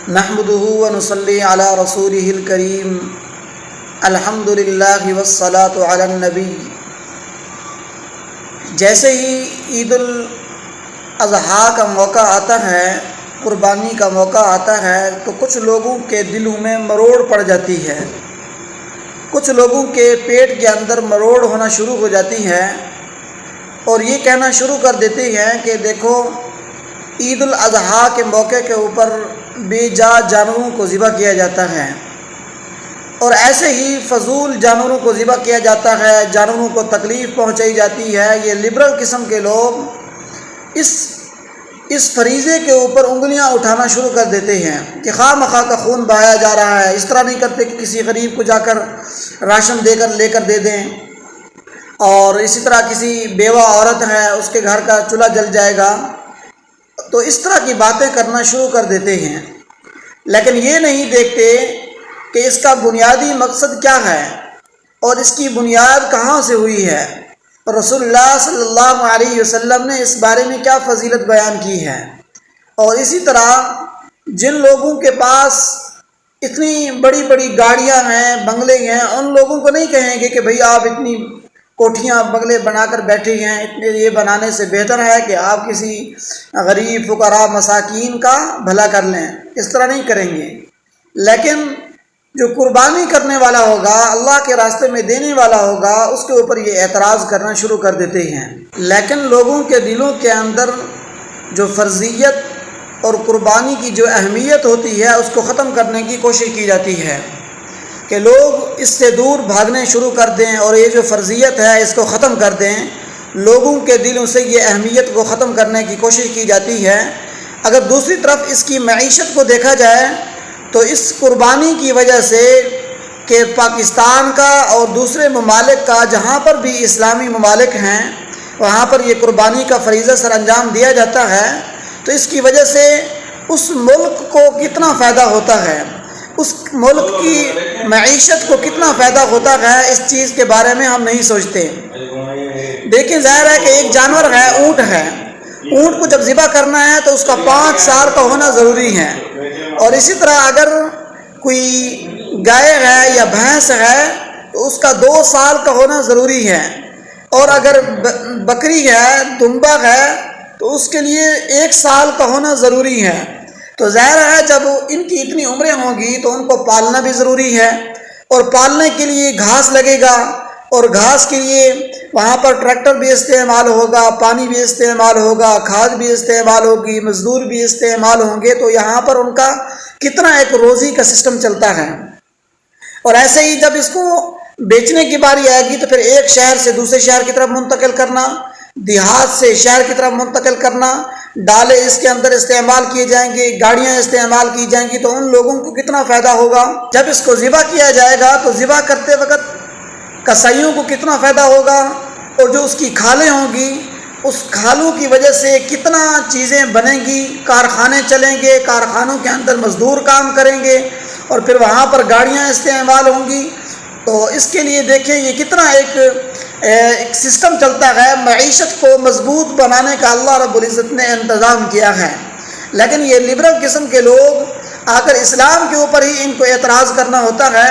نحمده ونصلي على رسوله الكريم الحمد للہ والصلاة علی النبی۔ جیسے ہی عید الاضحیٰ کا موقع آتا ہے، قربانی کا موقع آتا ہے، تو کچھ لوگوں کے دلوں میں مروڑ پڑ جاتی ہے، کچھ لوگوں کے پیٹ کے اندر مروڑ ہونا شروع ہو جاتی ہے اور یہ کہنا شروع کر دیتے ہیں کہ دیکھو عید الاضحیٰ کے موقع کے اوپر بے جا جانوروں کو ذبح کیا جاتا ہے اور ایسے ہی فضول جانوروں کو ذبح کیا جاتا ہے، جانوروں کو تکلیف پہنچائی جاتی ہے۔ یہ لبرل قسم کے لوگ اس فریضے کے اوپر انگلیاں اٹھانا شروع کر دیتے ہیں کہ خواہ مخواہ کا خون بہایا جا رہا ہے، اس طرح نہیں کرتے کہ کسی غریب کو جا کر راشن لے کر دے دیں، اور اسی طرح کسی بیوہ عورت ہے اس کے گھر کا چولہا جل جائے گا، تو اس طرح کی باتیں کرنا شروع کر دیتے ہیں، لیکن یہ نہیں دیکھتے کہ اس کا بنیادی مقصد کیا ہے اور اس کی بنیاد کہاں سے ہوئی ہے۔ رسول اللہ صلی اللہ علیہ وسلم نے اس بارے میں کیا فضیلت بیان کی ہے، اور اسی طرح جن لوگوں کے پاس اتنی بڑی بڑی گاڑیاں ہیں، بنگلے ہیں، ان لوگوں کو نہیں کہیں گے کہ بھئی آپ اتنی کوٹھیاں بنگلے بنا کر بیٹھے ہیں، اتنے یہ بنانے سے بہتر ہے کہ آپ کسی غریب فقراء مساکین کا بھلا کر لیں، اس طرح نہیں کریں گے۔ لیکن جو قربانی کرنے والا ہوگا، اللہ کے راستے میں دینے والا ہوگا، اس کے اوپر یہ اعتراض کرنا شروع کر دیتے ہیں۔ لیکن لوگوں کے دلوں کے اندر جو فرضیت اور قربانی کی جو اہمیت ہوتی ہے اس کو ختم کرنے کی کوشش کی جاتی ہے کہ لوگ اس سے دور بھاگنے شروع کر دیں اور یہ جو فرضیت ہے اس کو ختم کر دیں۔ لوگوں کے دلوں سے یہ اہمیت کو ختم کرنے کی کوشش کی جاتی ہے۔ اگر دوسری طرف اس کی معیشت کو دیکھا جائے تو اس قربانی کی وجہ سے کہ پاکستان کا اور دوسرے ممالک کا، جہاں پر بھی اسلامی ممالک ہیں، وہاں پر یہ قربانی کا فریضہ سر انجام دیا جاتا ہے، تو اس کی وجہ سے اس ملک کو کتنا فائدہ ہوتا ہے، اس ملک کی معیشت کو کتنا فائدہ ہوتا ہے، اس چیز کے بارے میں ہم نہیں سوچتے۔ دیکھیں، ظاہر ہے کہ ایک جانور ہے، اونٹ ہے، اونٹ کو جب ذبح کرنا ہے تو اس کا 5 سال کا ہونا ضروری ہے، اور اسی طرح اگر کوئی گائے ہے یا بھینس ہے تو اس کا 2 سال کا ہونا ضروری ہے، اور اگر بکری ہے، دمبا ہے، تو اس کے لیے 1 سال کا ہونا ضروری ہے۔ تو ظاہر ہے جب ان کی اتنی عمریں ہوں گی تو ان کو پالنا بھی ضروری ہے، اور پالنے کے لیے گھاس لگے گا، اور گھاس کے لیے وہاں پر ٹریکٹر بھی استعمال ہوگا، پانی بھی استعمال ہوگا، کھاد بھی استعمال ہوگی، مزدور بھی استعمال ہوں گے، تو یہاں پر ان کا کتنا ایک روزی کا سسٹم چلتا ہے۔ اور ایسے ہی جب اس کو بیچنے کی باری آئے گی تو پھر ایک شہر سے دوسرے شہر کی طرف منتقل کرنا، دیہات سے شہر کی طرف منتقل کرنا، ڈالے اس کے اندر استعمال کیے جائیں گے، گاڑیاں استعمال کی جائیں گی، تو ان لوگوں کو کتنا فائدہ ہوگا۔ جب اس کو ذبح کیا جائے گا تو ذبح کرتے وقت کسائیوں کو کتنا فائدہ ہوگا، اور جو اس کی کھالیں ہوں گی، اس کھالوں کی وجہ سے کتنا چیزیں بنیں گی، کارخانے چلیں گے، کارخانوں کے اندر مزدور کام کریں گے، اور پھر وہاں پر گاڑیاں استعمال ہوں گی۔ تو اس کے لیے دیکھیں یہ کتنا ایک سسٹم چلتا ہے، معیشت کو مضبوط بنانے کا اللہ رب العزت نے انتظام کیا ہے۔ لیکن یہ لبرل قسم کے لوگ آ کر اسلام کے اوپر ہی ان کو اعتراض کرنا ہوتا ہے،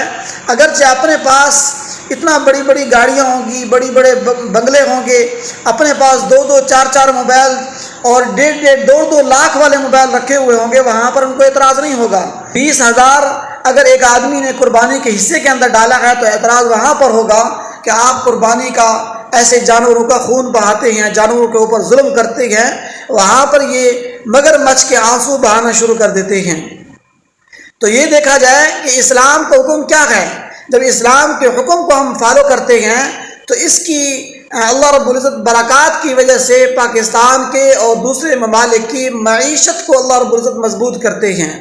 اگرچہ اپنے پاس اتنا بڑی بڑی گاڑیاں ہوں گی، بڑے بڑے بنگلے ہوں گے، اپنے پاس 2 4 موبائل اور 1.5 لاکھ والے موبائل رکھے ہوئے ہوں گے، وہاں پر ان کو اعتراض نہیں ہوگا۔ 20,000 اگر ایک آدمی نے قربانی کے حصے کے اندر ڈالا ہے تو اعتراض وہاں پر ہوگا کہ آپ قربانی کا ایسے جانوروں کا خون بہاتے ہیں، جانوروں کے اوپر ظلم کرتے ہیں، وہاں پر یہ مگر مچھ کے آنسو بہانا شروع کر دیتے ہیں۔ تو یہ دیکھا جائے کہ اسلام کا حکم کیا ہے۔ جب اسلام کے حکم کو ہم فالو کرتے ہیں تو اس کی اللہ رب العزت برکات کی وجہ سے پاکستان کے اور دوسرے ممالک کی معیشت کو اللہ رب العزت مضبوط کرتے ہیں،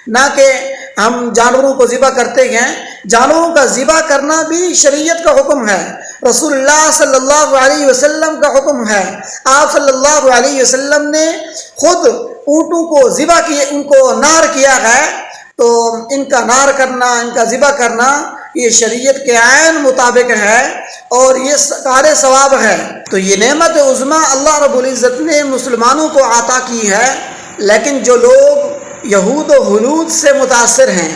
نہ کہ ہم جانوروں کو ذبح کرتے ہیں۔ جانوروں کا ذبح کرنا بھی شریعت کا حکم ہے، رسول اللہ صلی اللہ علیہ وسلم کا حکم ہے۔ آپ صلی اللہ علیہ وسلم نے خود اونٹوں کو ذبح کیے، ان کو نار کیا ہے، تو ان کا نار کرنا، ان کا ذبح کرنا یہ شریعت کے عین مطابق ہے اور یہ کار ثواب ہے۔ تو یہ نعمت عظمیٰ اللہ رب العزت نے مسلمانوں کو عطا کی ہے، لیکن جو لوگ یہود و ہنود سے متاثر ہیں،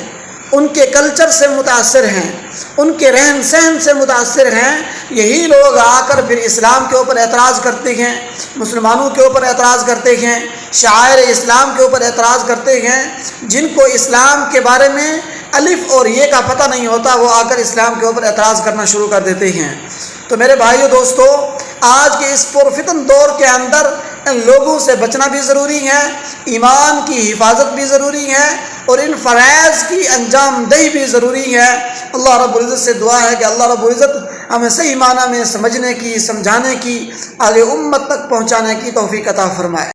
ان کے کلچر سے متاثر ہیں، ان کے رہن سہن سے متاثر ہیں، یہی لوگ آ کر پھر اسلام کے اوپر اعتراض کرتے ہیں، مسلمانوں کے اوپر اعتراض کرتے ہیں، شعائر اسلام کے اوپر اعتراض کرتے ہیں۔ جن کو اسلام کے بارے میں الف اور یہ کا پتہ نہیں ہوتا، وہ آ کر اسلام کے اوپر اعتراض کرنا شروع کر دیتے ہیں۔ تو میرے بھائیو دوستو، آج کے اس پرفتن دور کے اندر ان لوگوں سے بچنا بھی ضروری ہے، ایمان کی حفاظت بھی ضروری ہے، اور ان فرائض کی انجام دہی بھی ضروری ہے۔ اللہ رب العزت سے دعا ہے کہ اللہ رب العزت ہمیں صحیح معنی میں سمجھنے کی، سمجھانے کی، آگے امت تک پہنچانے کی توفیق عطا فرمائے۔